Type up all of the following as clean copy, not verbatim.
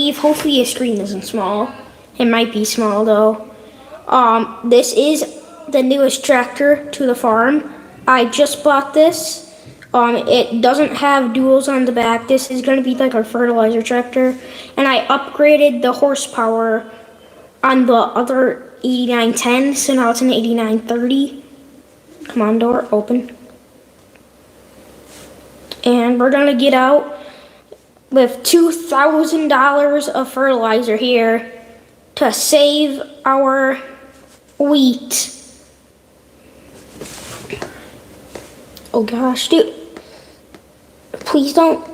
Hopefully your screen isn't small. It might be small though. This is the newest tractor to the farm. I just bought this. It doesn't have duals on the back. This is gonna be like our fertilizer tractor. And I upgraded the horsepower on the other 8910, so now it's an 8930. Come on, door, open. And we're gonna get out with $2,000 of fertilizer here to save our wheat. Oh gosh, dude. Please don't.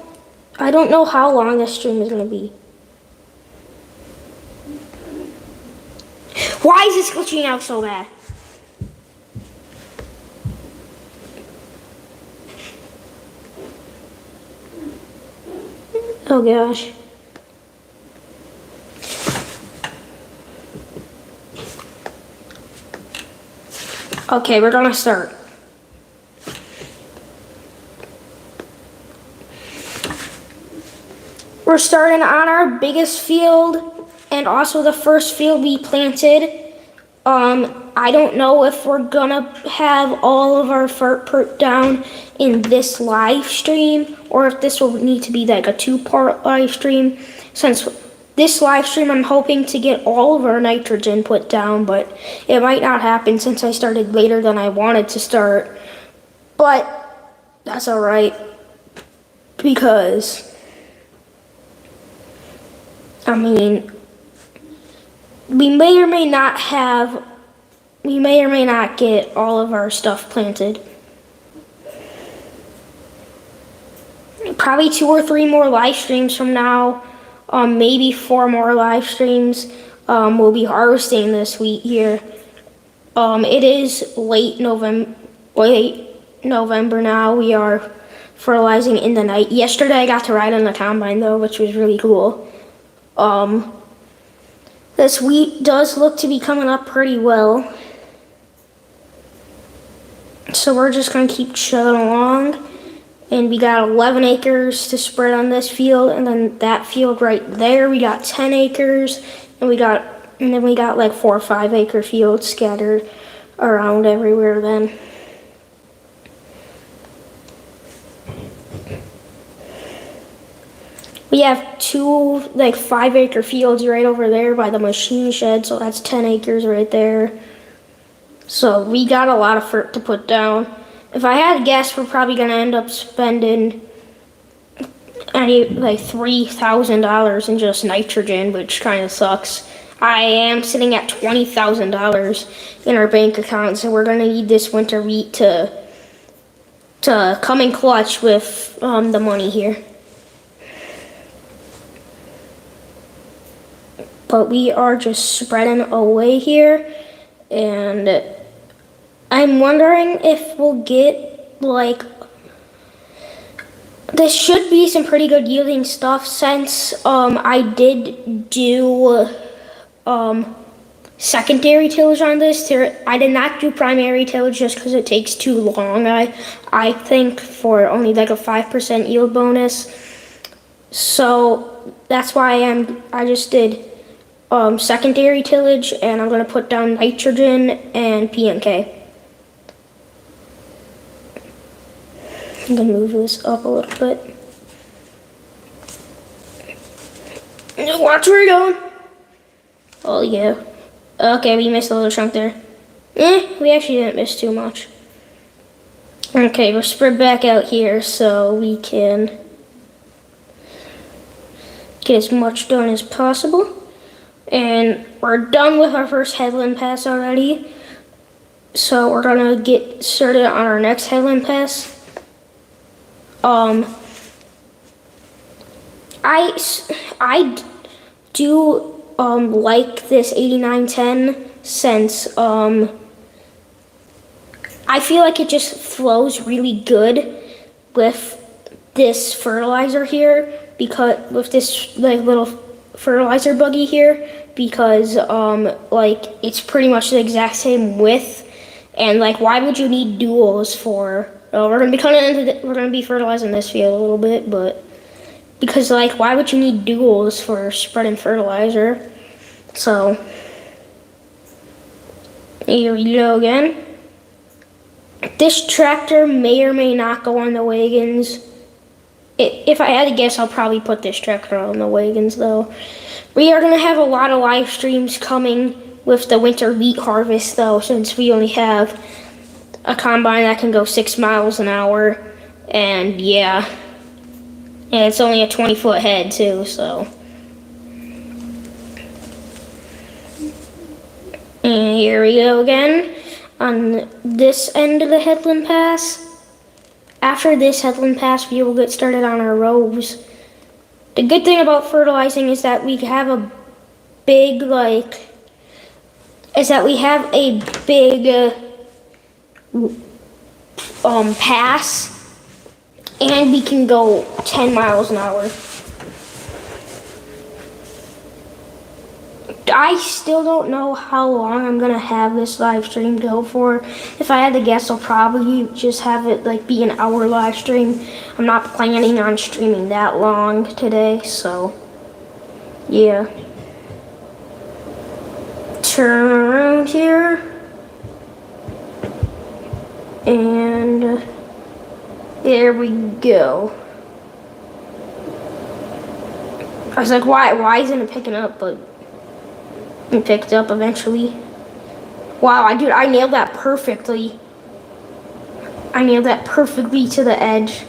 I don't know how long this stream is gonna be. Why is this glitching out so bad? Oh gosh. Okay, we're gonna start. We're starting on our biggest field and also the first field we planted. I don't know if we're gonna have all of our fert put down in this live stream or if this will need to be like a two-part live stream. Since this live stream I'm hoping to get all of our nitrogen put down, but it might not happen since I started later than I wanted to start. But that's alright, because I mean, we may or may not get all of our stuff planted. Probably 2 or 3 more live streams from now, maybe 4 more live streams. We'll be harvesting this wheat here. It is late November now. We are fertilizing in the night. Yesterday I got to ride on the combine though, which was really cool. This wheat does look to be coming up pretty well. So we're just gonna keep chugging along. And we got 11 acres to spread on this field, and then that field right there, we got 10 acres, and then we got like 4 or 5 acre fields scattered around everywhere then. We have 2 like 5 acre fields right over there by the machine shed, so that's 10 acres right there. So we got a lot of fert to put down. If I had to guess, we're probably gonna end up spending like $3,000 in just nitrogen, which kind of sucks. I am sitting at $20,000 in our bank account, so we're gonna need this winter wheat to come in clutch with the money here. But we are just spreading away here, and I'm wondering if we'll get like, this should be some pretty good yielding stuff since I did do secondary tillage on this. I did not do primary tillage just because it takes too long, I think, for only like a 5% yield bonus. So that's why I just did secondary tillage, and I'm going to put down nitrogen and PNK. I'm going to move this up a little bit. Watch where you're going. Oh yeah. Okay, we missed a little chunk there. We actually didn't miss too much. Okay, we'll spread back out here so we can get as much done as possible. And we're done with our first headland pass already. So we're gonna get started on our next headland pass. I do like this 8910 since I feel like it just flows really good with this fertilizer here, because with this like little fertilizer buggy here, because like it's pretty much the exact same width, and like why would you need duals for? We're gonna be fertilizing this field a little bit, but because like why would you need duals for spreading fertilizer? So here we go again. This tractor may or may not go on the wagons. If I had to guess, I'll probably put this tractor on the wagons though. We are gonna have a lot of live streams coming with the winter wheat harvest though, since we only have a combine that can go 6 miles an hour, and yeah. And it's only a 20-foot head too, so. And here we go again on this end of the headland pass. After this headland pass, we will get started on our rows. The good thing about fertilizing is that we have a big, pass, and we can go 10 miles an hour. I still don't know how long I'm gonna have this live stream go for. If I had to guess, I'll probably just have it like be an hour live stream. I'm not planning on streaming that long today, so yeah. Turn around here, and there we go. I was like, why isn't it picking up? But it picked up eventually. Wow, I nailed that perfectly. I nailed that perfectly to the edge.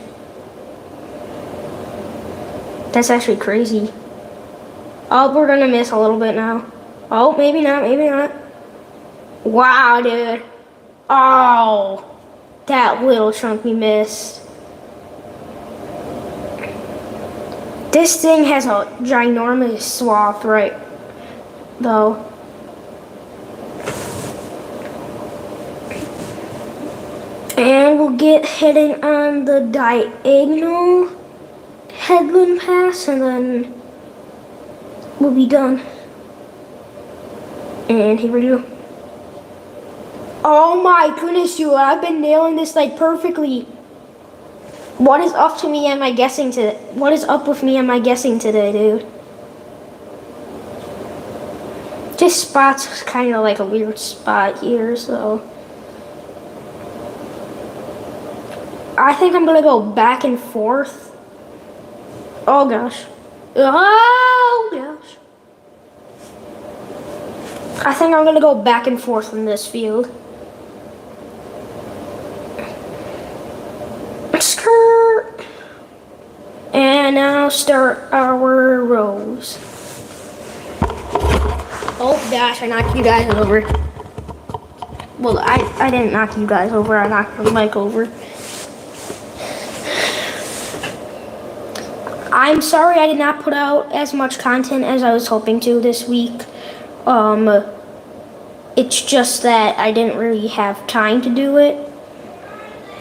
That's actually crazy. Oh, we're gonna miss a little bit now. Oh, maybe not, maybe not. Wow, dude. Oh, that little chunk we missed. This thing has a ginormous swath right though. And we'll get heading on the diagonal headland pass, and then we'll be done. And here we go. Oh my goodness, dude, I've been nailing this like perfectly. What is up to me am I guessing today? What is up with me am I guessing today, dude? This spot's kind of like a weird spot here, so I think I'm gonna go back and forth. Oh gosh. Oh gosh. I think I'm gonna go back and forth in this field. Skirt. And now start our rows. Oh gosh, I knocked you guys over. Well, I didn't knock you guys over, I knocked the mic over. I'm sorry I did not put out as much content as I was hoping to this week. It's just that I didn't really have time to do it.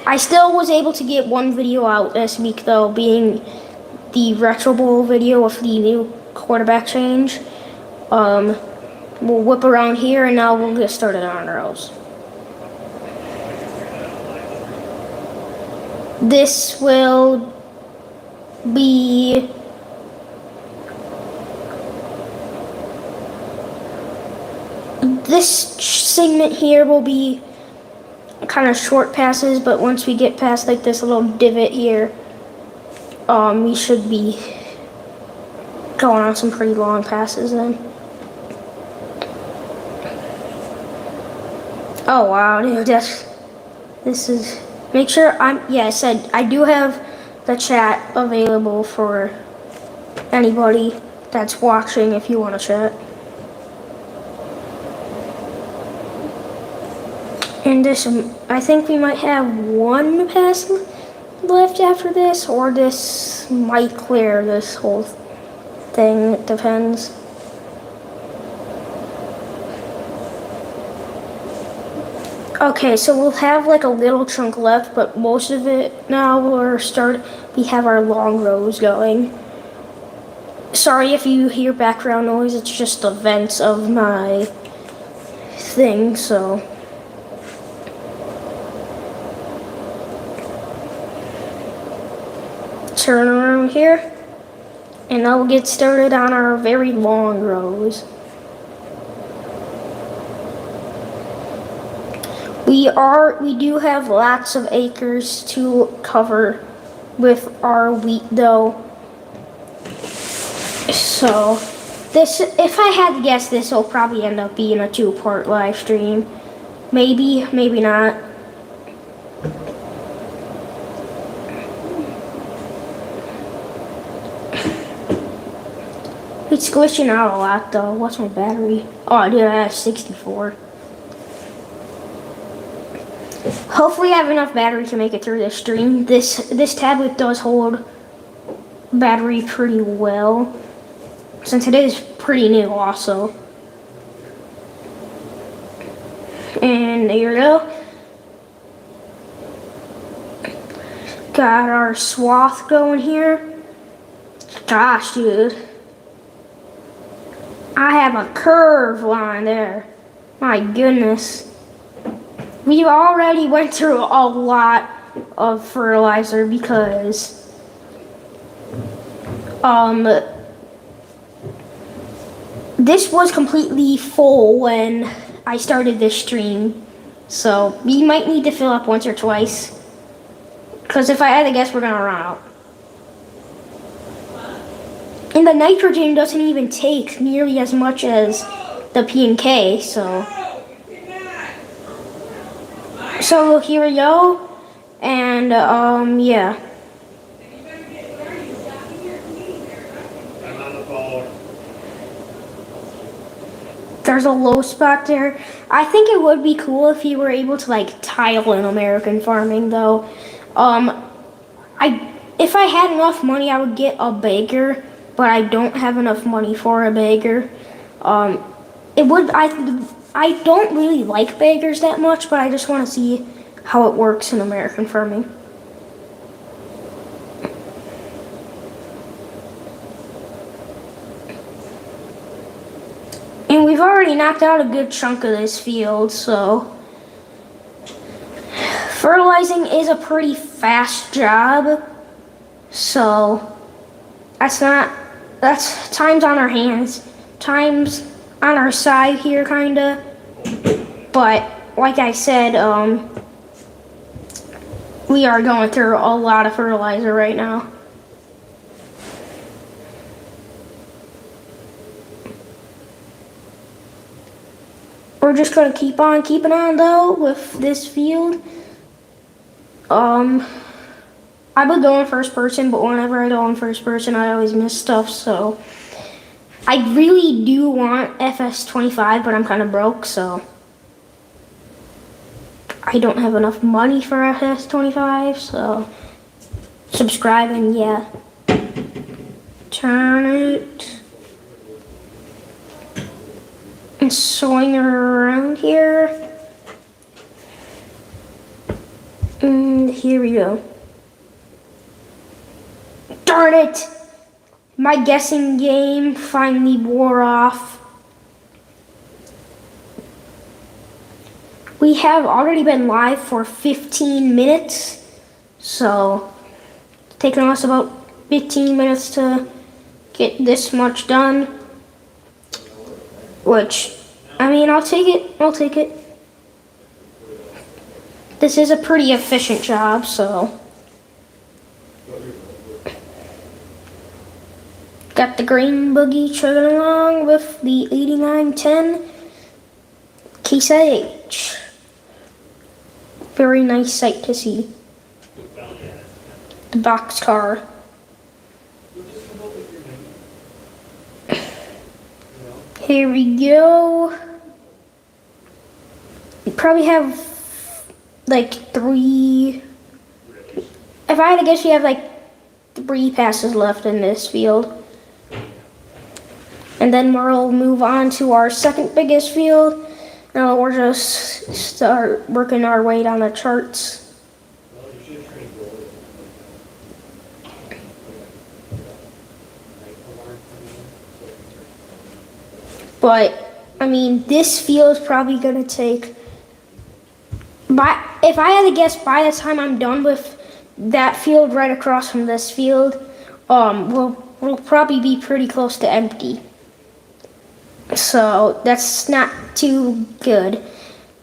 I still was able to get one video out this week though, being the Retro Bowl video of the new quarterback change. We'll whip around here and now we'll get started on our rows. This will be this segment here will be kind of short passes, but once we get past like this little divot here, we should be going on some pretty long passes then. Oh wow, dude, this is, make sure I said I do have the chat available for anybody that's watching if you want to chat. And this, I think we might have one pass left after this, or this might clear this whole thing, it depends. Okay, so we'll have like a little chunk left, but most of it now we have our long rows going. Sorry if you hear background noise, it's just the vents of my thing, so. Turn around here. And now we'll get started on our very long rows. We do have lots of acres to cover with our wheat though. So this, if I had to guess, this will probably end up being a 2-part live stream. Maybe, maybe not. It's glitching out a lot though. What's my battery? Oh, dude, I have 64. Hopefully I have enough battery to make it through this stream. This tablet does hold battery pretty well, since it is pretty new also. And there you go. Got our swath going here. Gosh, dude. I have a curve line there. My goodness. We already went through a lot of fertilizer because this was completely full when I started this stream. So we might need to fill up once or twice. Because if I had to guess, we're gonna run out. And the nitrogen doesn't even take nearly as much as the P and K, so here we go. And yeah. There's a low spot there. I think it would be cool if you were able to like tile in American farming though. If I had enough money, I would get a bagger, but I don't have enough money for a bagger. I don't really like baggers that much, but I just want to see how it works in American farming. And we've already knocked out a good chunk of this field, so fertilizing is a pretty fast job. So that's time's on our hands, time's on our side here kinda. But like I said, we are going through a lot of fertilizer right now. We're just gonna keep on keeping on though with this field. I would go in first person, but whenever I go in first person, I always miss stuff, so I really do want FS25, but I'm kind of broke, so I don't have enough money for FS25, so subscribe and yeah. Turn it and swing around here. And here we go. Darn it! My guessing game finally wore off. We have already been live for 15 minutes, so it's taken us about 15 minutes to get this much done. Which, I mean, I'll take it. This is a pretty efficient job, so. Got the green buggy chugging along with the 8910 Case IH. Very nice sight to see. The box car. Here we go. We probably have like 3. If I had to guess, we have like 3 passes left in this field. And then we'll move on to our second biggest field. Now we'll just start working our way down the charts. But, I mean, this field is probably going to take, if I had to guess, by the time I'm done with that field right across from this field, we'll will probably be pretty close to empty. So that's not too good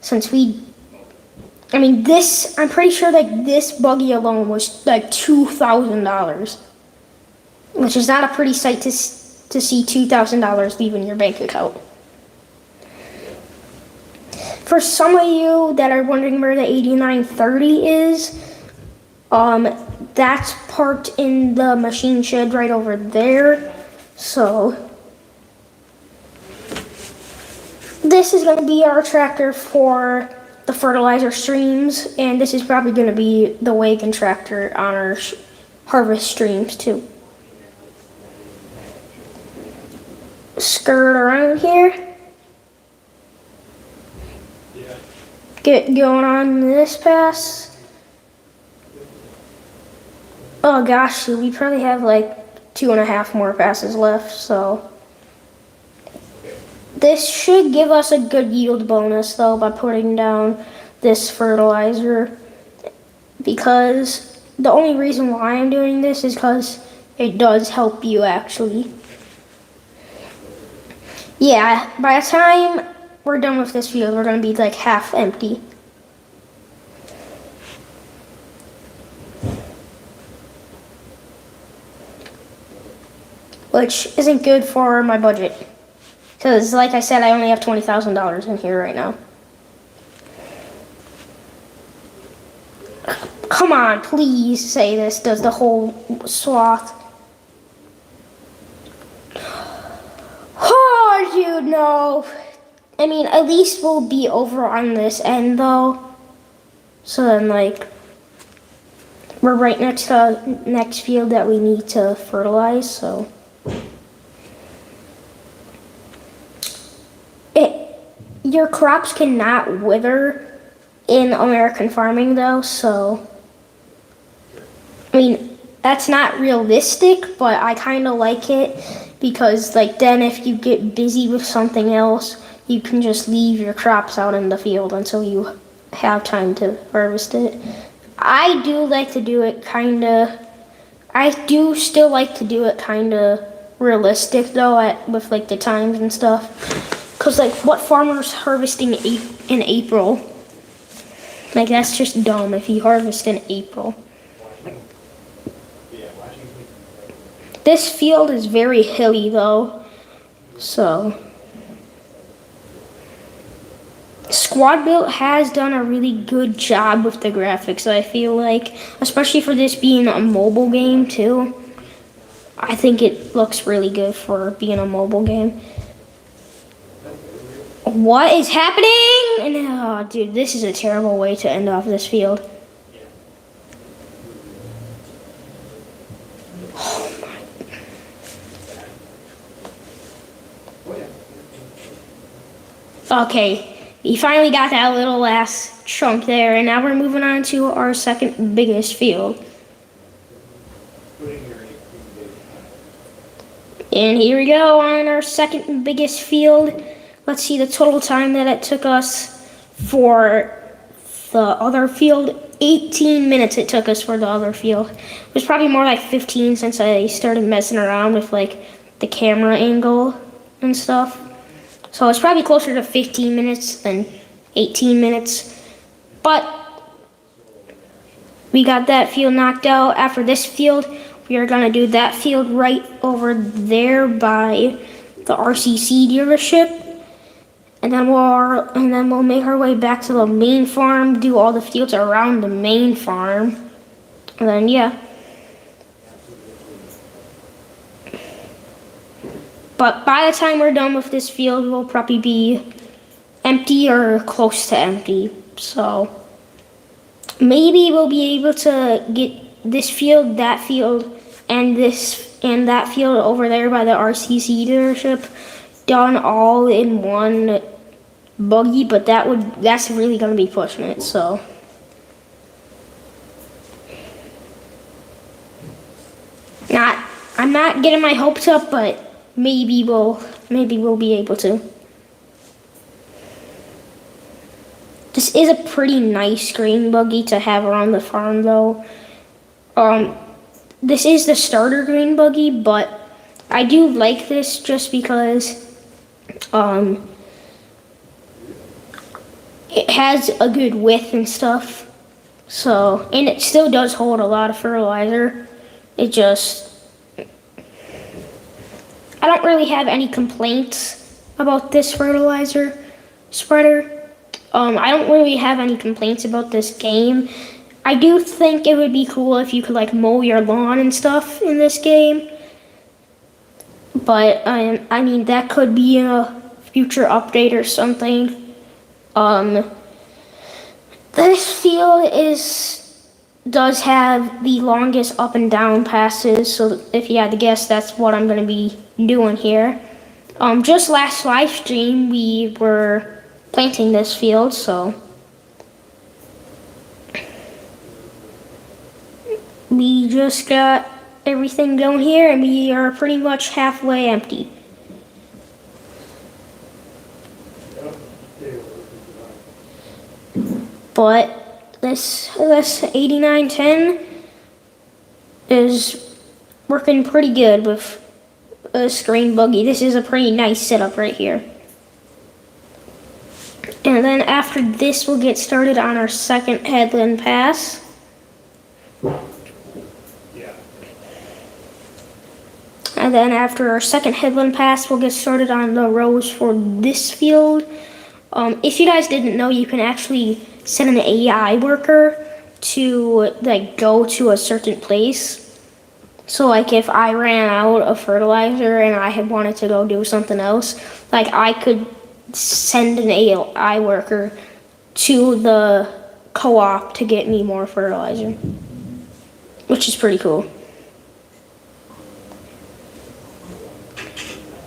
since I mean, I'm pretty sure like this buggy alone was like $2,000, which is not a pretty sight to see $2,000 leaving your bank account. For some of you that are wondering where the 8930 is, that's parked in the machine shed right over there. So this is going to be our tractor for the fertilizer streams, and this is probably going to be the wagon tractor on our harvest streams too. Skirt around here. Get going on this pass. Oh gosh, we probably have like 2.5 more passes left, so this should give us a good yield bonus though by putting down this fertilizer, because the only reason why I'm doing this is because it does help you actually. Yeah, by the time we're done with this field, we're going to be like half empty. Which isn't good for my budget. Because, like I said, I only have $20,000 in here right now. Come on, please say this does the whole swath. Oh, dude, no. I mean, at least we'll be over on this end, though. So then, like, we're right next to the next field that we need to fertilize, so. Your crops cannot wither in American farming, though, so. I mean, that's not realistic, but I kind of like it because, like, then if you get busy with something else, you can just leave your crops out in the field until you have time to harvest it. I do like to do it I do still like to do it kind of realistic, though, with, like, the times and stuff. Because, like, what farmer's harvesting in April? Like, that's just dumb if you harvest in April. This field is very hilly, though. So, Squad Built has done a really good job with the graphics, I feel like. Especially for this being a mobile game, too. I think it looks really good for being a mobile game. What is happening? Oh, dude, this is a terrible way to end off this field. Oh my. Okay, we finally got that little last chunk there, and now we're moving on to our second biggest field. And here we go on our second biggest field. Let's see the total time that it took us for the other field. 18 minutes it took us for the other field. It was probably more like 15 since I started messing around with like the camera angle and stuff. So it's probably closer to 15 minutes than 18 minutes. But we got that field knocked out. After this field, we are gonna do that field right over there by the RCC dealership. And then we'll make our way back to the main farm, do all the fields around the main farm. And then, yeah. But by the time we're done with this field, we'll probably be empty or close to empty. So maybe we'll be able to get this field, that field, and that field over there by the RCC dealership done all in one buggy, but that's really gonna be pushing it, so. I'm not getting my hopes up, but maybe we'll be able to. This is a pretty nice green buggy to have around the farm, though. This is the starter green buggy, but I do like this just because it has a good width and stuff. So, and it still does hold a lot of fertilizer. It just, I don't really have any complaints about this fertilizer spreader. I don't really have any complaints about this game. I do think it would be cool if you could like mow your lawn and stuff in this game. But I mean, that could be a future update or something. This field does have the longest up and down passes, so if you had to guess, that's what I'm going to be doing here. Just last live stream, we were planting this field, so we just got everything going here, and we are pretty much halfway empty. But this 8910 is working pretty good with a screen buggy. This is a pretty nice setup right here. And then after this, we'll get started on our second headland pass. And then after our second headland pass, we'll get started on the rows for this field. If you guys didn't know, you can actually set an AI worker to like go to a certain place. So like if I ran out of fertilizer and I had wanted to go do something else, like I could send an AI worker to the co-op to get me more fertilizer, which is pretty cool.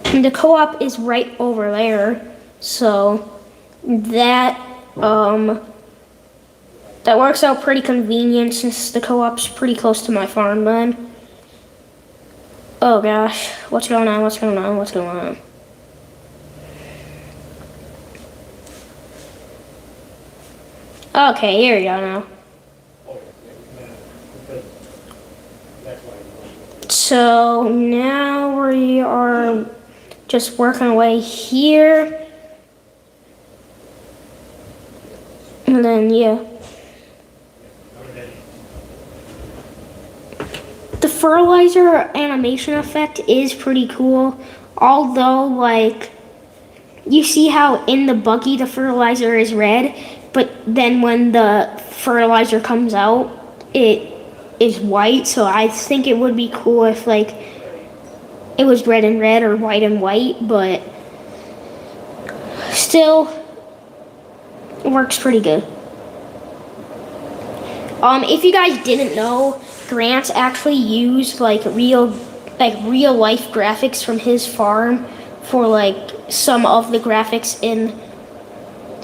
And the co-op is right over there, so that that works out pretty convenient since the co-op's pretty close to my farm then. Oh gosh, what's going on, what's going on, what's going on? Okay, here we go now. So now we are just working away here. And then, yeah. The fertilizer animation effect is pretty cool. Although, like, you see how in the buggy the fertilizer is red, but then when the fertilizer comes out, it is white. So I think it would be cool if, like, it was red and red or white and white, but still it works pretty good. If you guys didn't know, Grant actually used like real life graphics from his farm for like some of the graphics in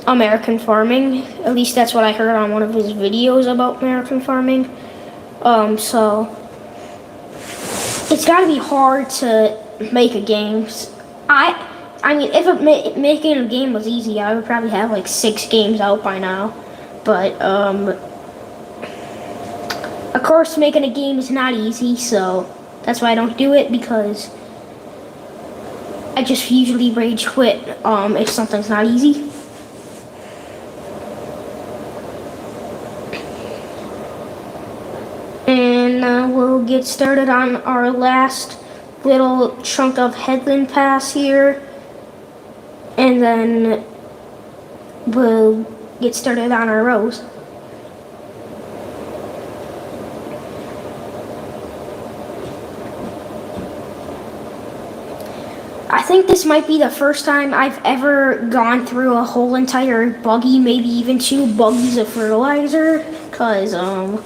American farming. At least that's what I heard on one of his videos about American farming. So it's got to be hard to make a game. I mean, if making a game was easy, I would probably have like 6 games out by now. But of course, making a game is not easy, so that's why I don't do it, because I just usually rage quit if something's not easy. And we'll get started on our last little chunk of headland pass here, and then we'll get started on our rows. I think this might be the first time I've ever gone through a whole entire buggy, maybe even 2 buggies of fertilizer, because I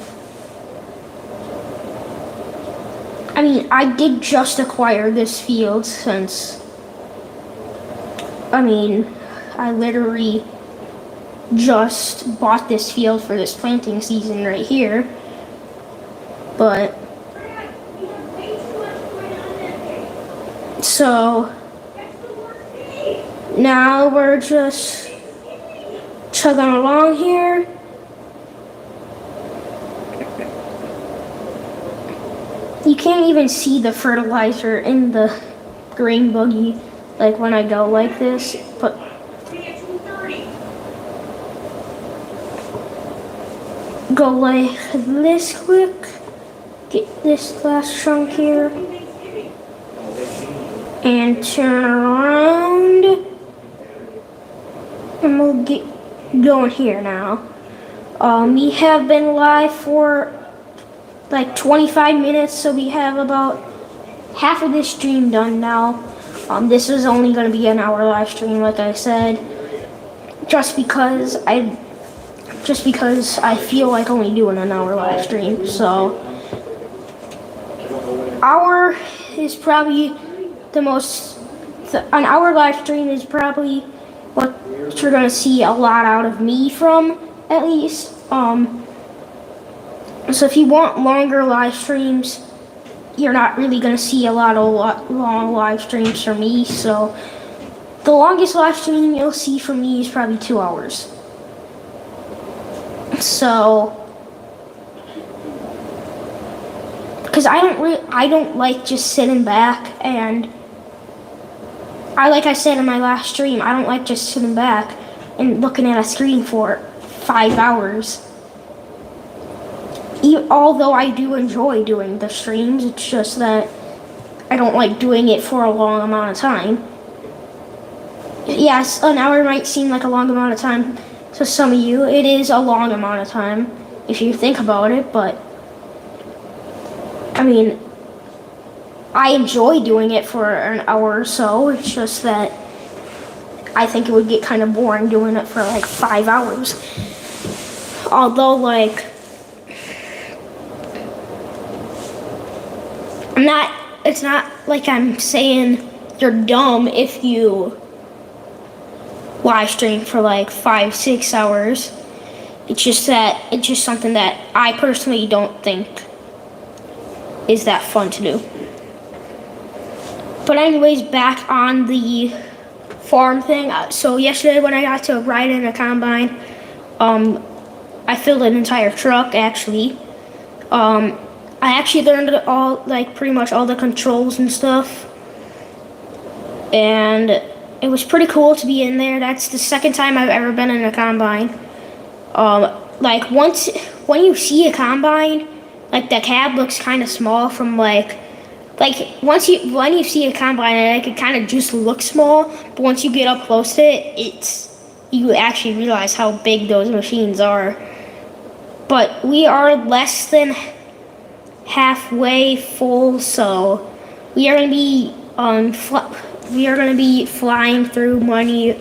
mean, I did just acquire this field since, I mean, I literally just bought this field for this planting season right here, but, so, now we're just chugging along here. You can't even see the fertilizer in the green buggy, like when I go like this, but go like this quick, get this last chunk here, and turn around, and we'll get going here now. We have been live for like 25 minutes, so we have about half of this stream done now. This is only going to be an hour live stream, like I said, just because I feel like only doing an hour live stream. So hour is probably an hour live stream is probably what you're going to see a lot out of me from, at least. So if you want longer live streams, you're not really going to see a lot of long live streams from me. So the longest live stream you'll see from me is probably 2 hours. So, because I don't like just sitting back, and like I said in my last stream, I don't like just sitting back and looking at a screen for 5 hours. Although I do enjoy doing the streams, it's just that I don't like doing it for a long amount of time. Yes, an hour might seem like a long amount of time to some of you. It is a long amount of time if you think about it, but I mean, I enjoy doing it for an hour or so. It's just that I think it would get kind of boring doing it for like 5 hours. Although, like, it's not like I'm saying you're dumb if you live stream for like 5-6 hours. It's just something that I personally don't think is that fun to do. But anyways, back on the farm thing. So yesterday when I got to ride in a combine, I filled an entire truck actually. I actually learned pretty much all the controls and stuff, and it was pretty cool to be in there. That's the second time I've ever been in a combine. Like when you see a combine, like the cab looks kind of small from when you see a combine, it can kind of just look small, but once you get up close to it, you actually realize how big those machines are. But we are less than halfway full, so we are going to be flying through money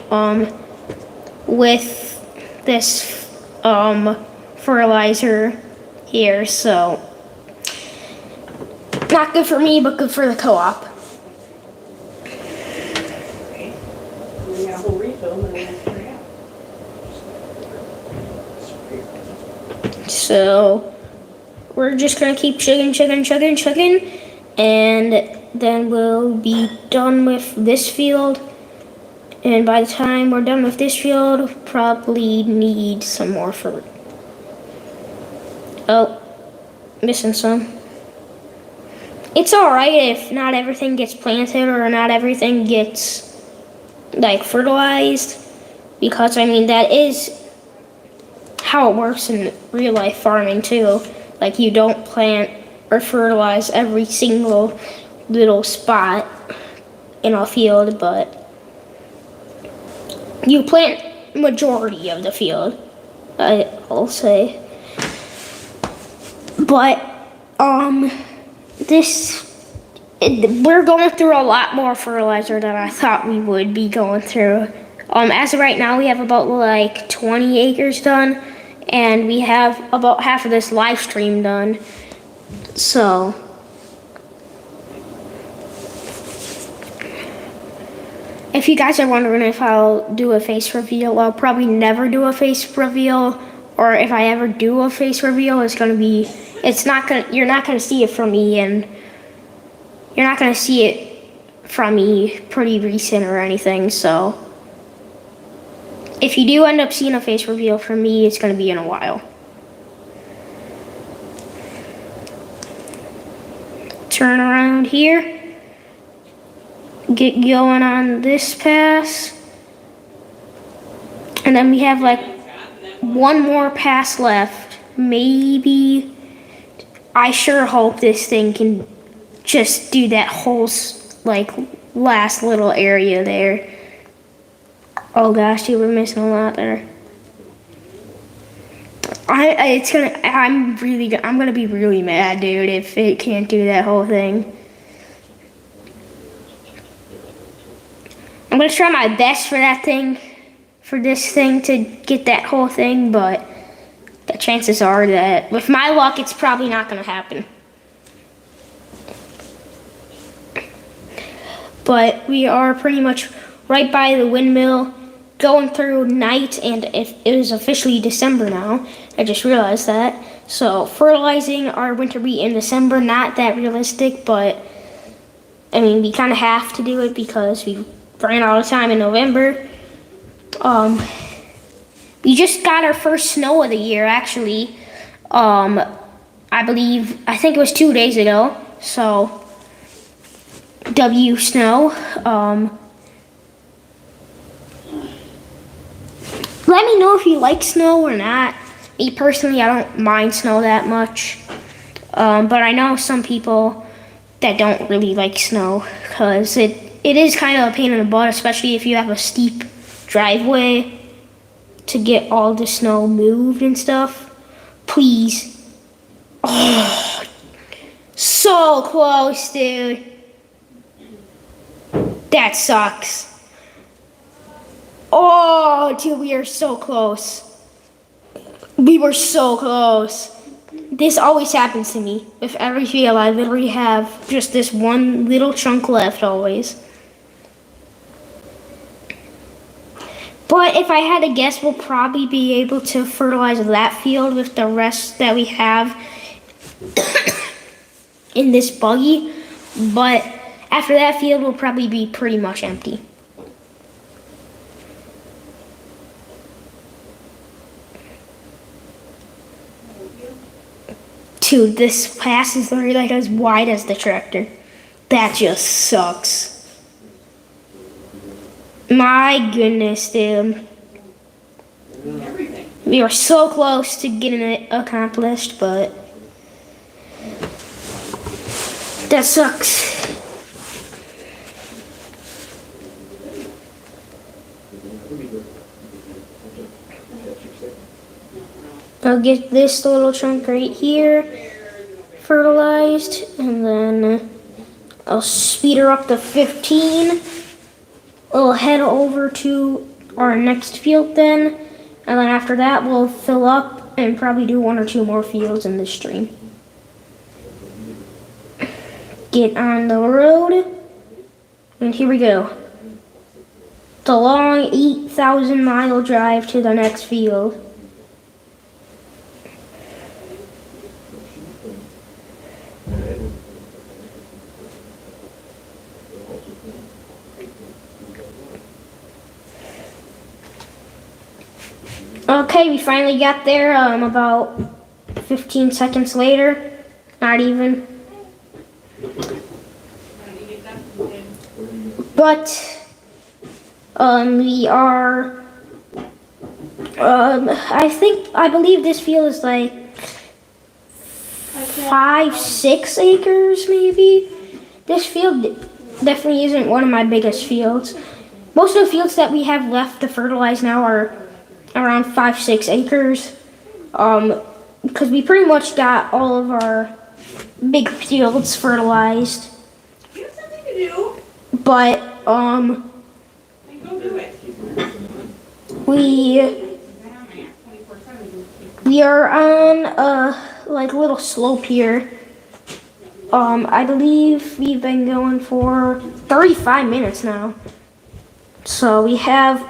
with this fertilizer here. So not good for me, but good for the co-op. So we're just gonna keep chugging, and then we'll be done with this field. And by the time we're done with this field, we'll probably need some more fruit. Oh, missing some. It's alright if not everything gets planted or not everything gets like fertilized, because I mean that is how it works in real life farming too. Like, you don't plant or fertilize every single little spot in a field, but you plant majority of the field, I'll say. But we're going through a lot more fertilizer than I thought we would be going through. As of right now, we have about like 20 acres done, and we have about half of this live stream done. So if you guys are wondering if I'll do a face reveal, I'll probably never do a face reveal, or if I ever do a face reveal, you're not gonna see it from me, and you're not gonna see it from me pretty recent or anything. So if you do end up seeing a face reveal from me, it's gonna be in a while. turn around here. Get going on this pass. And then we have like one more pass left. Maybe. I sure hope this thing can just do that whole like last little area there. Oh gosh, you were missing a lot there. I'm gonna be really mad, dude, if it can't do that whole thing. I'm gonna try my best for this thing to get that whole thing, but the chances are that with my luck, it's probably not gonna happen. But we are pretty much right by the windmill, going through night, and it is officially December now. I just realized that. So fertilizing our winter wheat in December, not that realistic, but I mean, we kind of have to do it because we ran out of time in November. We just got our first snow of the year, actually. I think it was 2 days ago. So, W snow. Let me know if you like snow or not. Me personally, I don't mind snow that much. But I know some people that don't really like snow because it is kind of a pain in the butt, especially if you have a steep driveway to get all the snow moved and stuff. Please. Oh, so close, dude. That sucks. Oh, dude, we are so close. We were so close. This always happens to me. With every field, I literally have just this one little chunk left always. But if I had to guess, we'll probably be able to fertilize that field with the rest that we have in this buggy. But after that field, will probably be pretty much empty. Dude, this pass is literally like as wide as the tractor. That just sucks. My goodness, dude. We are so close to getting it accomplished, but that sucks. I'll get this little chunk right here fertilized, and then I'll speed her up to 15. We'll head over to our next field then, and then after that we'll fill up and probably do 1 or 2 more fields in this stream. Get on the road, and here we go. The long 8,000-mile drive to the next field. Okay, we finally got there about 15 seconds later. Not even. But we are I believe this field is like 5-6 acres maybe. This field definitely isn't one of my biggest fields. Most of the fields that we have left to fertilize now are around 5-6 acres, because we pretty much got all of our big fields fertilized. You have something to do. But Then go do it. we are on a like little slope here. I believe we've been going for 35 minutes now. So we have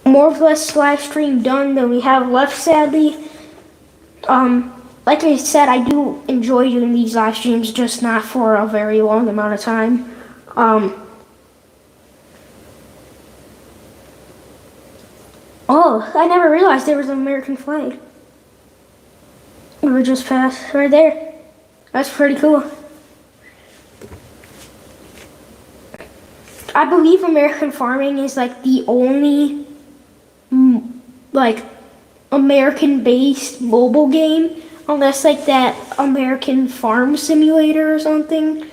more or less live stream done than we have left, sadly. Like I said, I do enjoy doing these live streams, just not for a very long amount of time. Oh, I never realized there was an American flag. We were just past right there. That's pretty cool. I believe American farming is like the only like American-based mobile game, unless like that American Farm Simulator or something.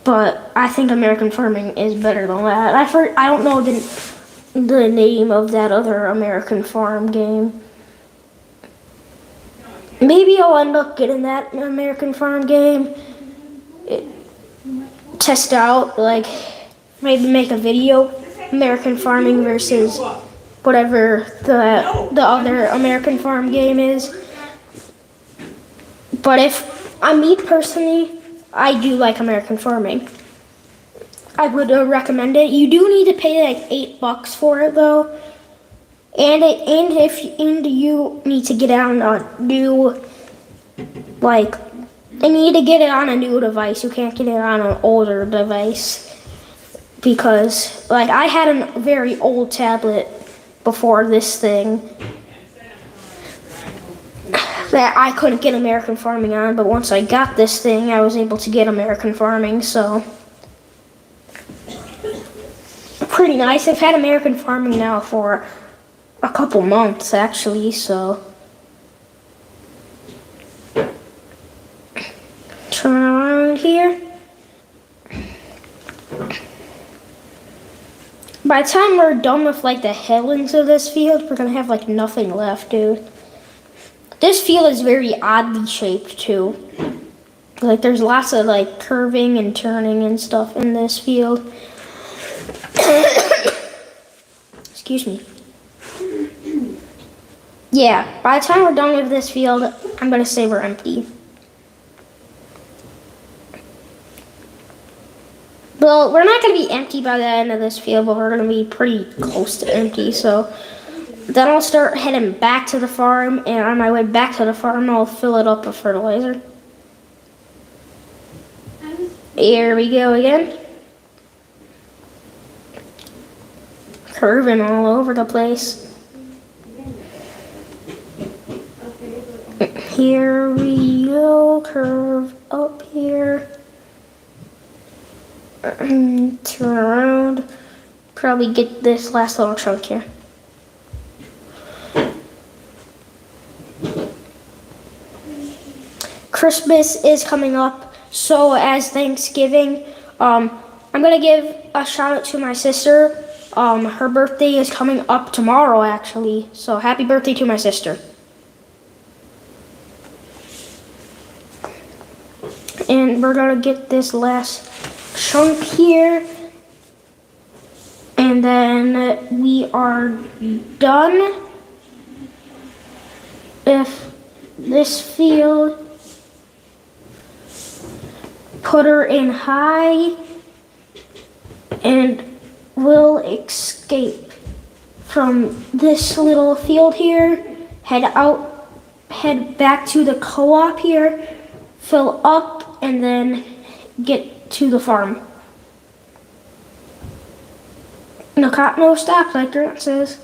But I think American farming is better than that. I don't know the name of that other American farm game. Maybe I'll end up getting that American farm game. Test out, like maybe make a video. American farming versus whatever the other American farm game is. But if me personally, I do like American farming. I would recommend it. You do need to pay like $8 for it though, and you need to get it on a new, like, you need to get it on a new device. You can't get it on an older device because, like, I had a very old tablet before this thing that I couldn't get American farming on, but once I got this thing, I was able to get American farming, so pretty nice. I've had American farming now for a couple months, actually, so turn around here. By the time we're done with, like, the headlands of this field, we're gonna have, like, nothing left, dude. This field is very oddly shaped too. Like there's lots of like curving and turning and stuff in this field. Excuse me. Yeah, by the time we're done with this field, I'm gonna say we're empty. Well, we're not gonna be empty by the end of this field, but we're gonna be pretty close to empty, so then I'll start heading back to the farm, and on my way back to the farm, I'll fill it up with fertilizer. Here we go again. Curving all over the place. Here we go, curve up here. Turn around. Probably get this last little chunk here. Christmas is coming up, so as Thanksgiving, I'm gonna give a shout out to my sister. Her birthday is coming up tomorrow, actually, so happy birthday to my sister. And we're gonna get this last chunk here, and then we are done with this field. Put her in high, and we'll escape from this little field here, head back to the co-op here, fill up, and then get to the farm. No cop, no stop, like Grant says.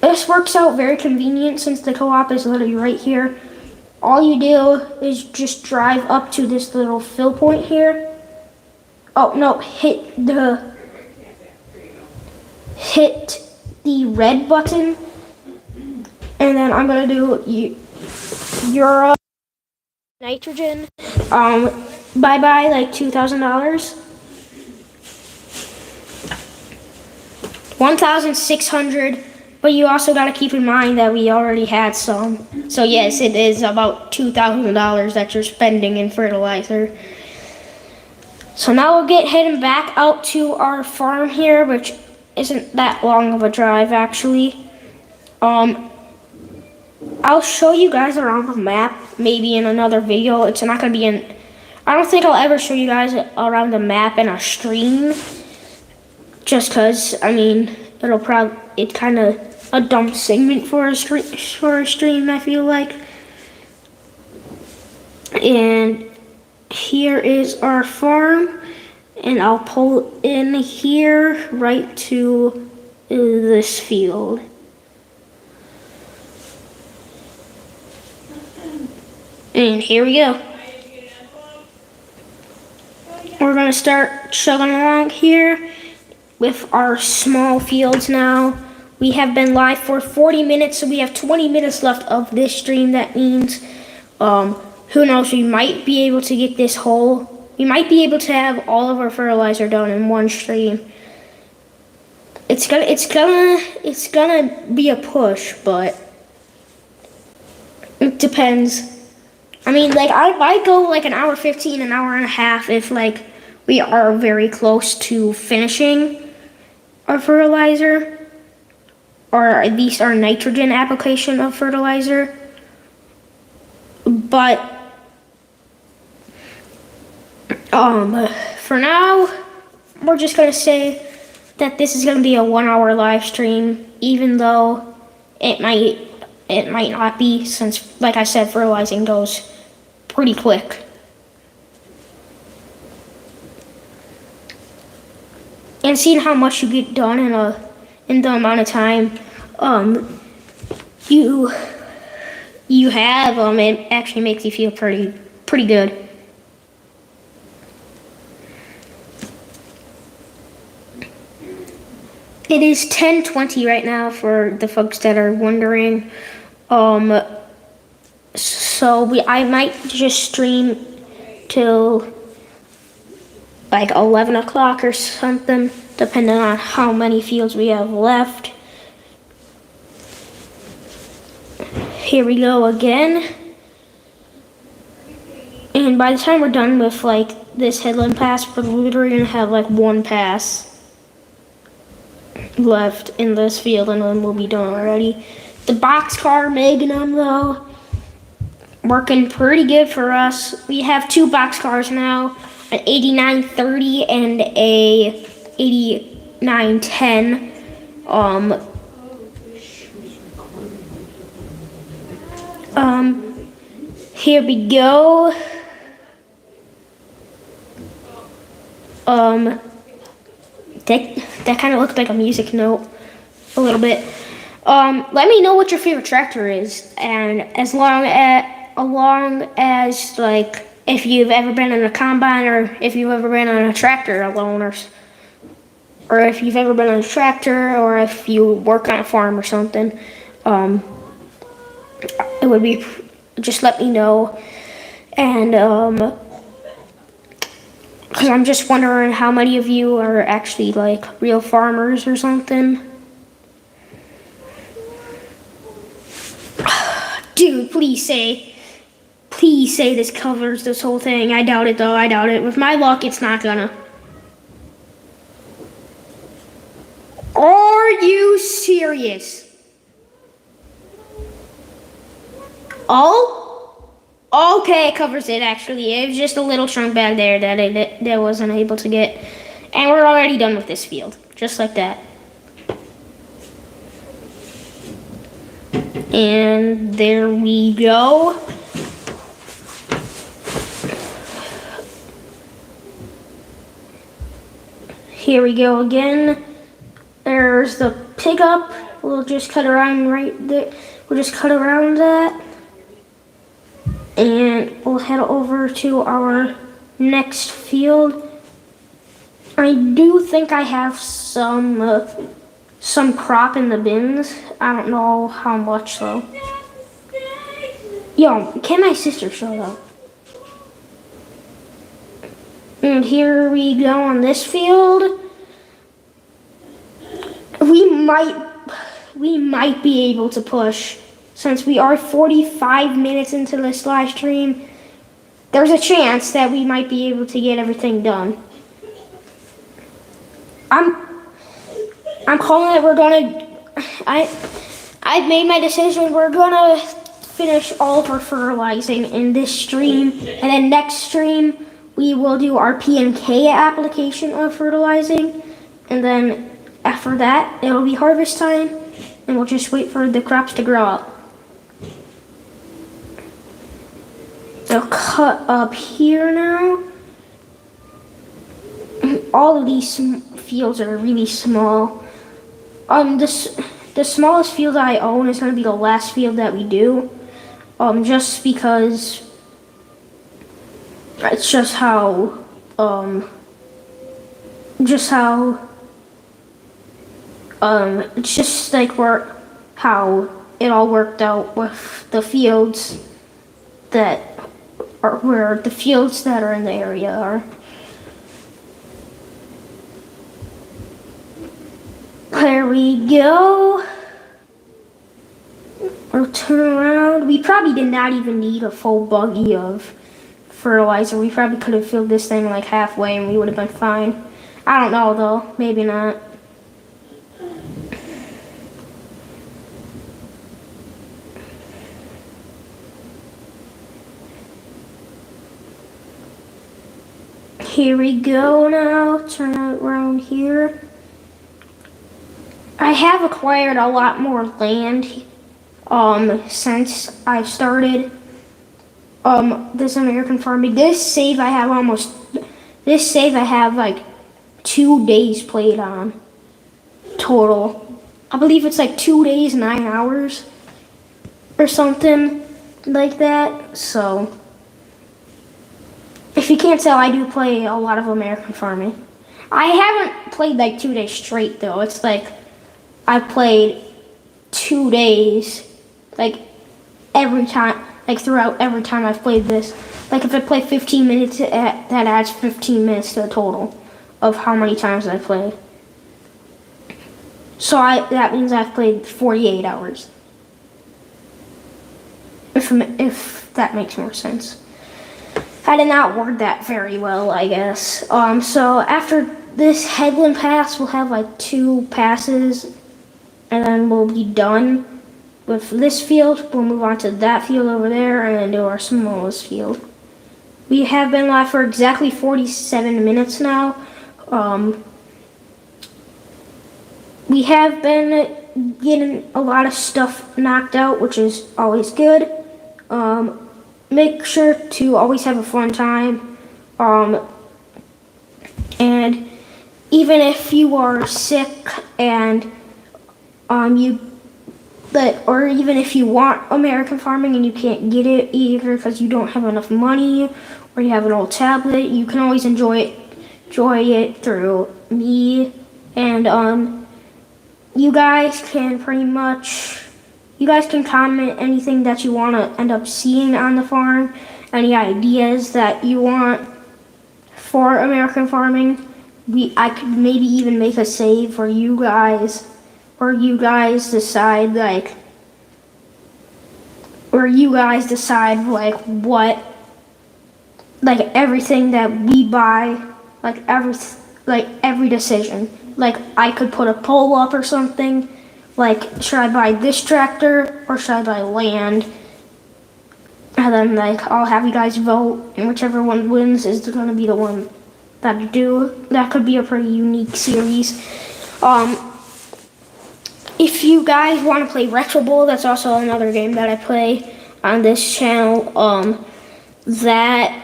This works out very convenient since the co-op is literally right here. All you do is just drive up to this little fill point here. Oh no, hit the red button, and then I'm gonna do your nitrogen. Bye like $2,000. 1,600. But you also got to keep in mind that we already had some. So yes, it is about $2,000 that you're spending in fertilizer. So now we'll get heading back out to our farm here, which isn't that long of a drive actually. I'll show you guys around the map maybe in another video. It's not going to be I don't think I'll ever show you guys around the map in a stream. Just because, I mean, it's kind of a dumb segment for a stream, I feel like. And here is our farm, and I'll pull in here right to this field. And here we go. we're gonna start chugging along here with our small fields now. We have been live for 40 minutes, so we have 20 minutes left of this stream. That means, who knows, we might be able to get this whole, we might be able to have all of our fertilizer done in one stream. It's gonna be a push, but it depends. I mean, like, I might go like an hour 15, an hour and a half if like we are very close to finishing our fertilizer, or at least our nitrogen application of fertilizer. But for now, we're just gonna say that this is gonna be a 1 hour live stream, even though it might not be, since like I said, fertilizing goes pretty quick. And seeing how much you get done in the amount of time you have, it actually makes you feel pretty good. It is 10:20 right now for the folks that are wondering. So I might just stream till like 11 o'clock or something, depending on how many fields we have left. Here we go again. And by the time we're done with like this headland pass, we're literally gonna have like one pass left in this field, and then we'll be done already. The boxcar Magnum, though, working pretty good for us. We have two boxcars now, an 8930 and a 8910. Here we go. That kind of looks like a music note, a little bit. Let me know what your favorite tractor is, and as long as like if you've ever been in a combine, or if you've ever been on a tractor alone, or if you've ever been on a tractor, or if you work on a farm or something, it would be, just let me know. And because I'm just wondering how many of you are actually like real farmers or something. Dude, please say this covers this whole thing. I doubt it though, I doubt it. With my luck, it's not gonna. Are you serious? Oh? Okay, it covers it actually. It was just a little chunk back there that wasn't able to get. And we're already done with this field, just like that. And there we go. Here we go again. There's the pickup. We'll just cut around right there. We'll just cut around that. And we'll head over to our next field. I do think I have some crop in the bins. I don't know how much though. Yo, can my sister show up? And here we go on this field. We might be able to push. Since we are 45 minutes into this live stream, there's a chance that we might be able to get everything done. I'm calling it. I've made my decision. We're gonna finish all of our fertilizing in this stream, and then next stream we will do our P&K application of fertilizing, and then after that it'll be harvest time, and we'll just wait for the crops to grow up. I'll cut up here now. All of these fields are really small. The smallest field I own is going to be the last field that we do. Just because it's just how just how it's just like how it all worked out with the fields that are where the fields that are in the area are. There we go. We'll turn around. We probably did not even need a full buggy of fertilizer. We probably could have filled this thing like halfway and we would have been fine. I don't know though. Maybe not. Here we go now. Turn around here. I have acquired a lot more land since I started this American farming. This save I have like 2 days played on total. I believe it's like 2 days, 9 hours or something like that. So if you can't tell, I do play a lot of American farming. I haven't played like 2 days straight though. It's like I played 2 days, like every time, like throughout every time I've played this. Like if I play 15 minutes, that adds 15 minutes to the total of how many times I played. So that means I've played 48 hours. If that makes more sense. I did not word that very well, I guess. So after this headland pass, we'll have like 2 passes. And then we'll be done with this field. We'll move on to that field over there and then do our smallest field. We have been live for exactly 47 minutes now. We have been getting a lot of stuff knocked out, which is always good. Make sure to always have a fun time. And even if you are sick and or even if you want American farming and you can't get it either because you don't have enough money or you have an old tablet, you can always enjoy it through me. And you guys can comment anything that you want to end up seeing on the farm, any ideas that you want for American farming. I could maybe even make a save for you guys. Or you guys decide like what, like everything that we buy, like every decision. Like I could put a poll up or something, like should I buy this tractor or should I buy land? And then like I'll have you guys vote, and whichever one wins is gonna be the one that I do. That could be a pretty unique series. If you guys want to play Retro Bowl, that's also another game that I play on this channel. That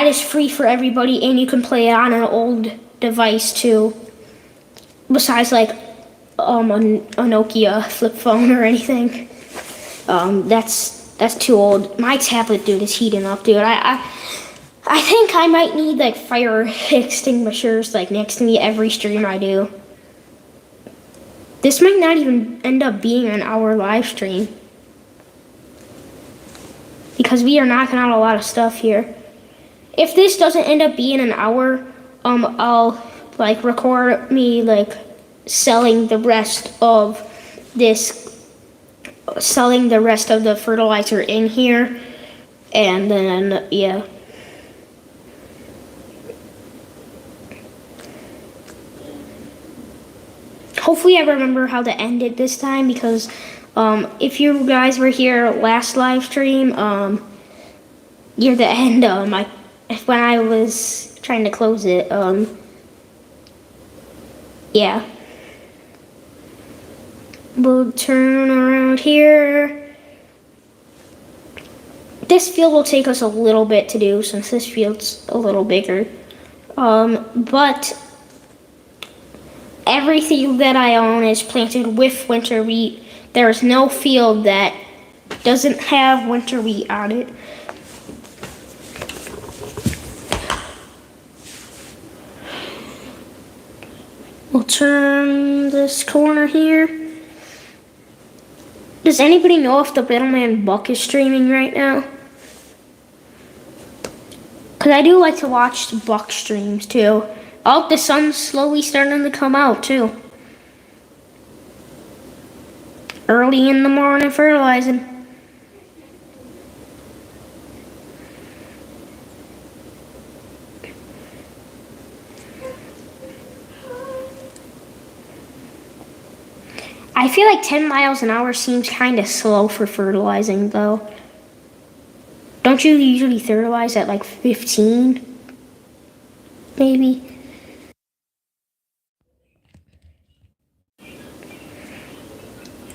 is free for everybody, and you can play it on an old device too. Besides like a Nokia flip phone or anything. That's too old. My tablet, dude, is heating up, dude. I think I might need like fire extinguishers like next to me every stream I do. This might not even end up being an hour live stream because we are knocking out a lot of stuff here. If this doesn't end up being an hour, I'll like record me like selling the rest of the fertilizer in here, and then yeah. Hopefully I remember how to end it this time, because if you guys were here last live stream, near the end, when I was trying to close it, yeah. We'll turn around here. This field will take us a little bit to do since this field's a little bigger, but every field that I own is planted with winter wheat. There is no field that doesn't have winter wheat on it. We'll turn this corner here. Does anybody know if the middleman Buck is streaming right now? Because I do like to watch the Buck streams too. Oh, the sun's slowly starting to come out too. Early in the morning fertilizing. I feel like 10 miles an hour seems kind of slow for fertilizing though. Don't you usually fertilize at like 15? Maybe?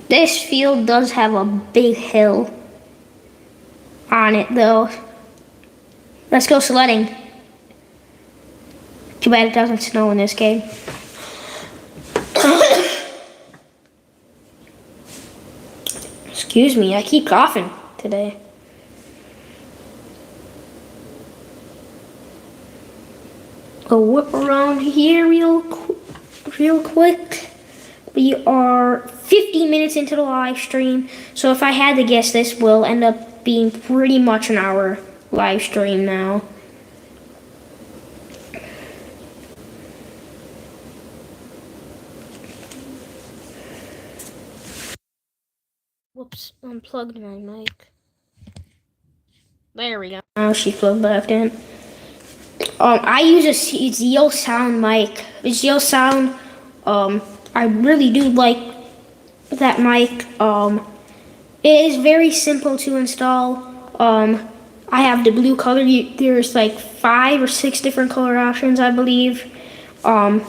This field does have a big hill on it though. Let's go sledding. Too bad it doesn't snow in this game. Excuse me, I keep coughing today. Go whip around here real quick. We are 50 minutes into the live stream, so if I had to guess, this will end up being pretty much an hour live stream now. Whoops, unplugged my mic. There we go. Now she's plugged back in. I use a Zeo Sound mic. Zeo Sound, I really do like that mic. It is very simple to install. I have the blue color. There's like 5 or 6 different color options, I believe. All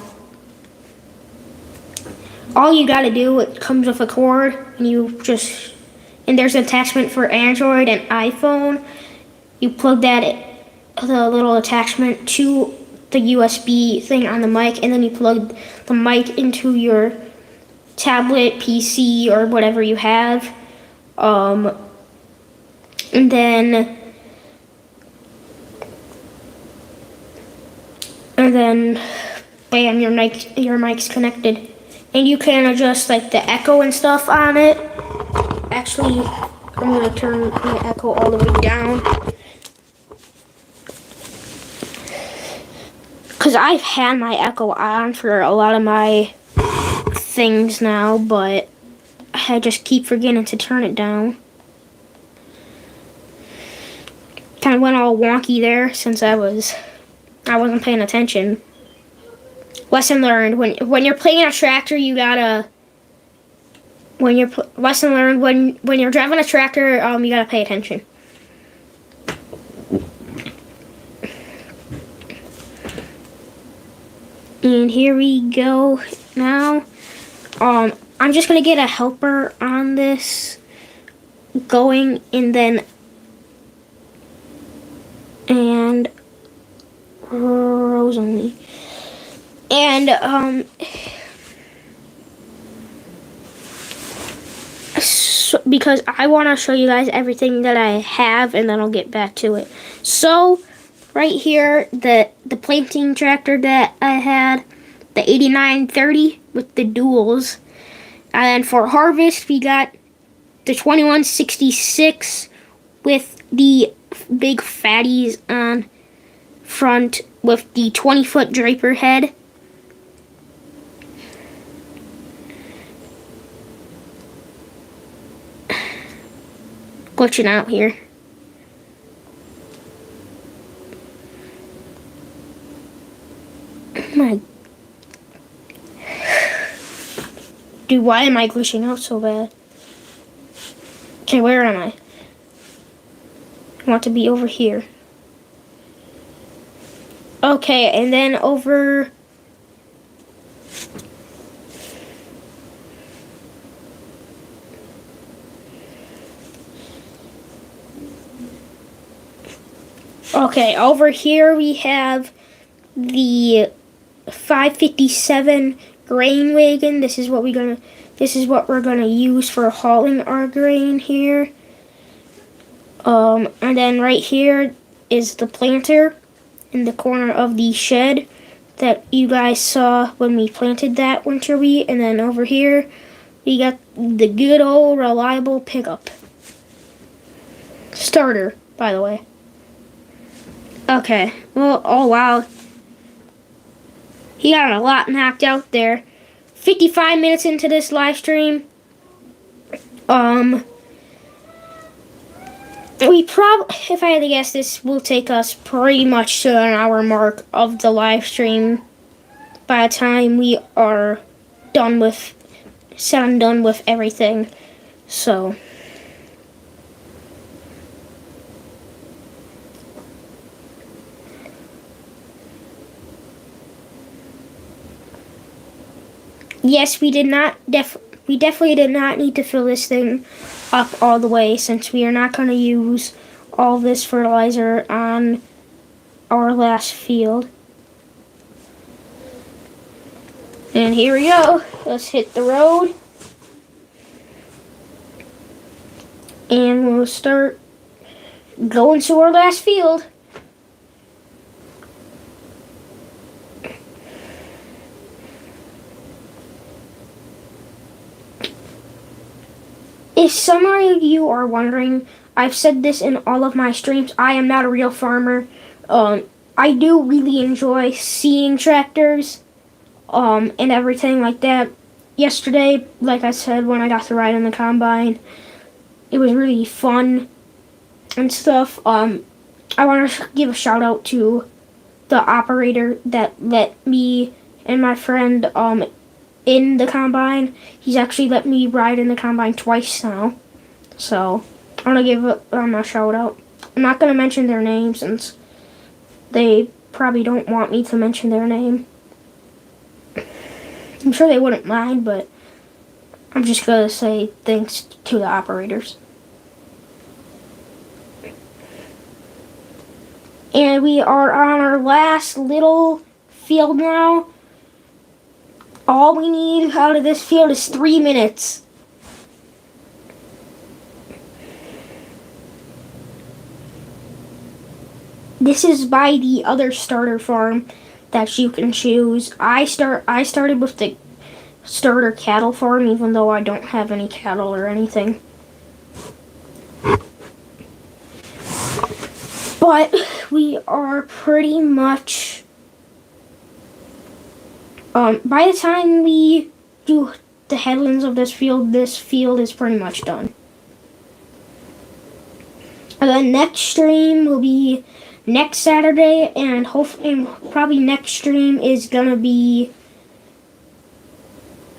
you gotta do, it comes with a cord, and there's an attachment for Android and iPhone. You plug the little attachment to the USB thing on the mic, and then you plug the mic into your tablet, PC, or whatever you have. And then bam, your mic's connected. And you can adjust like the echo and stuff on it. Actually, I'm gonna turn my echo all the way down. Cause I've had my echo on for a lot of my things now, but I just keep forgetting to turn it down. Kind of went all wonky there since I wasn't paying attention. Lesson learned: when you're playing a tractor, you gotta. Lesson learned: when you're driving a tractor, you gotta pay attention. And here we go now. I'm just gonna get a helper on this going, and Rosalie. And because I want to show you guys everything that I have, and then I'll get back to it. So right here, the planting tractor that I had, the 8930 with the duals, and for harvest we got the 2166 with the big fatties on front with the 20-foot draper head. Glitching out here. My dude, why am I glitching out so bad? Okay, where am I? I want to be over here. Okay, and then over. Okay, over here we have the 557 grain wagon. This is what we're gonna use for hauling our grain here. And then right here is the planter in the corner of the shed. that you guys saw when we planted that winter wheat. And then over here, we got the good old reliable pickup. Starter, by the way. Okay, well, oh wow. He got a lot knocked out there. 55 minutes into this live stream. If I had to guess, this will take us pretty much to an hour mark of the live stream by the time we are said and done with everything. So, yes, we definitely did not need to fill this thing up all the way, since we are not going to use all this fertilizer on our last field. And here we go. Let's hit the road. And we'll start going to our last field. If some of you are wondering, I've said this in all of my streams, I am not a real farmer. I do really enjoy seeing tractors and everything like that. Yesterday, like I said, when I got to ride in the combine, it was really fun and stuff. I want to give a shout out to the operator that let me and my friend in the combine. He's actually let me ride in the combine twice now. So I want to give them a shout out. I'm not going to mention their name since they probably don't want me to mention their name. I'm sure they wouldn't mind, but I'm just going to say thanks to the operators. And we are on our last little field now. All we need out of this field is 3 minutes. This is by the other starter farm that you can choose. I started with the starter cattle farm, even though I don't have any cattle or anything. But we are pretty much, by the time we do the headlands of this field is pretty much done. And then next stream will be next Saturday, and hopefully probably next stream is gonna be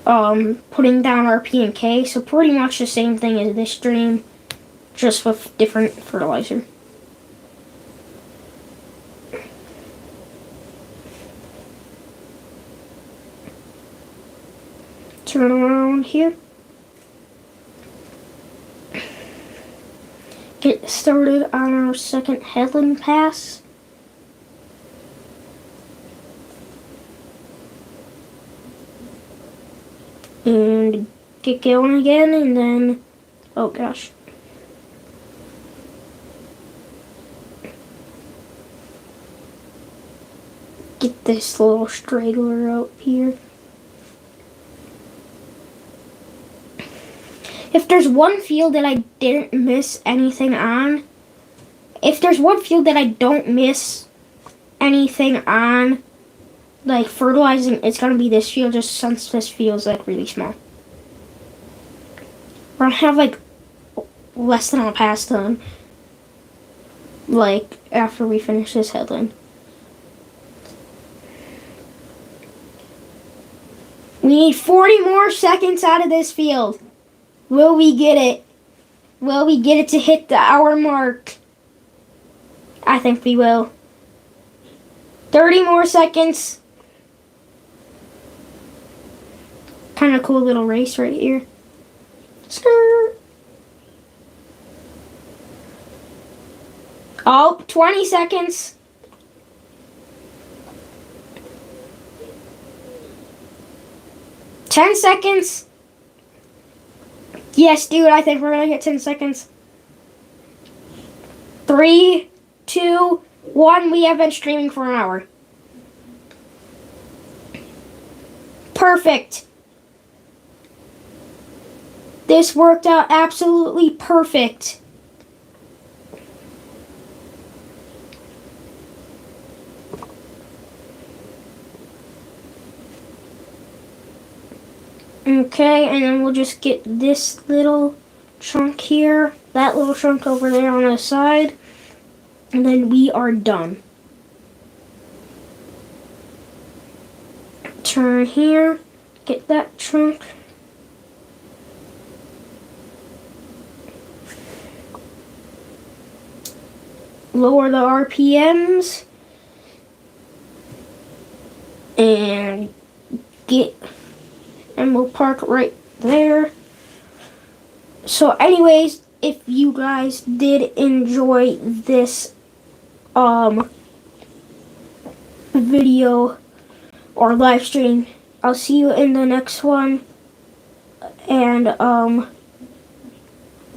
putting down our P&K, so pretty much the same thing as this stream, just with different fertilizer. Turn around here. Get started on our second headland pass. And get going again, and then, oh gosh. Get this little straggler out here. If there's one field that I didn't miss anything on, if there's one field that I don't miss anything on, like fertilizing, it's gonna be this field, just since this field's like really small. We're gonna have like less than a pass done, like after we finish this headland. We need 40 more seconds out of this field. Will we get it? Will we get it to hit the hour mark? I think we will. 30 more seconds. Kind of cool little race right here. Skirt. Oh, 20 seconds. Ten seconds. Yes, dude, I think we're gonna get 10 seconds. 3, 2, 1. We have been streaming for an hour. perfect. This worked out absolutely perfect. Okay, and then we'll just get this little chunk here, that little chunk over there on the side, and then we are done. Turn here, get that chunk. Lower the RPMs and we'll park right there. So anyways, if you guys did enjoy this video or live stream, I'll see you in the next one. And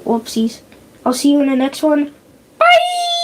whoopsies. I'll see you in the next one.